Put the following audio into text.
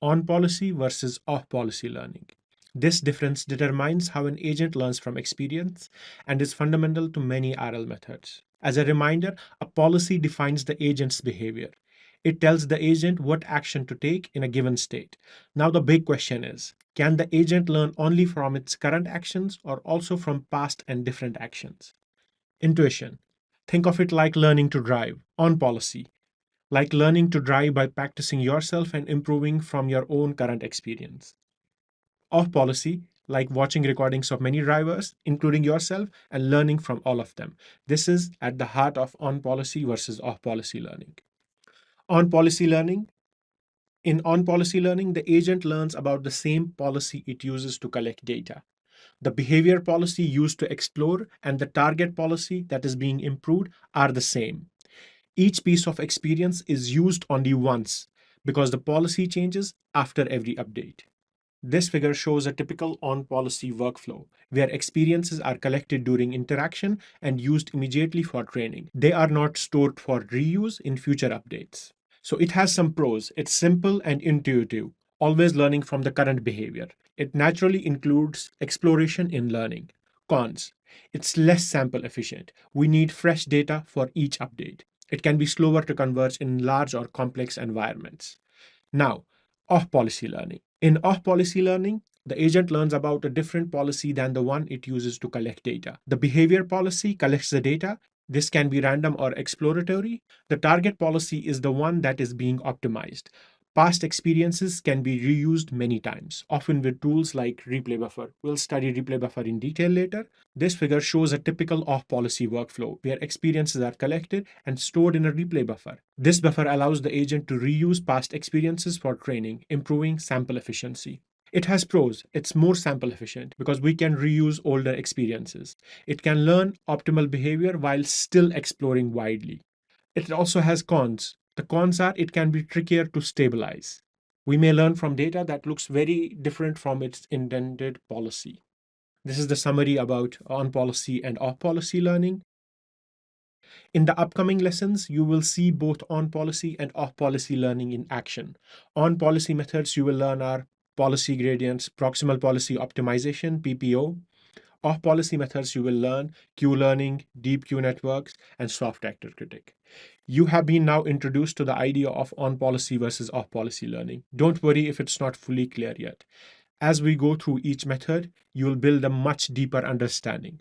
on policy versus off policy learning. This difference determines how an agent learns from experience and is fundamental to many RL methods. As a reminder, a policy defines the agent's behavior. It tells the agent what action to take in a given state. Now, the big question is, can the agent learn only from its current actions or also from past and different actions? Intuition. Think of it like learning to drive, on policy, like learning to drive by practicing yourself and improving from your own current experience. Off policy, like watching recordings of many drivers, including yourself, and learning from all of them. This is at the heart of on policy versus off policy learning. On policy learning. In on policy learning, the agent learns about the same policy it uses to collect data. The behavior policy used to explore and the target policy that is being improved are the same. Each piece of experience is used only once because the policy changes after every update. This figure shows a typical on-policy workflow where experiences are collected during interaction and used immediately for training. They are not stored for reuse in future updates. So it has some pros. It's simple and intuitive, always learning from the current behavior. It naturally includes exploration in learning. Cons. It's less sample efficient. We need fresh data for each update. It can be slower to converge in large or complex environments. Now, off-policy learning. In off-policy learning, the agent learns about a different policy than the one it uses to collect data. The behavior policy collects the data. This can be random or exploratory. The target policy is the one that is being optimized. Past experiences can be reused many times, often with tools like replay buffer. We'll study replay buffer in detail later. This figure shows a typical off-policy workflow where experiences are collected and stored in a replay buffer. This buffer allows the agent to reuse past experiences for training, improving sample efficiency. It has pros. It's more sample efficient because we can reuse older experiences. It can learn optimal behavior while still exploring widely. It also has cons. The cons are it can be trickier to stabilize. We may learn from data that looks very different from its intended policy. This is the summary about on policy and off policy learning. In the upcoming lessons, you will see both on policy and off policy learning in action. On policy methods you will learn are policy gradients, proximal policy optimization, PPO. Off policy methods you will learn Q-Learning, deep Q networks, and soft actor critic. You have been now introduced to the idea of on policy versus off policy learning. Don't worry if it's not fully clear yet. As we go through each method, you will build a much deeper understanding.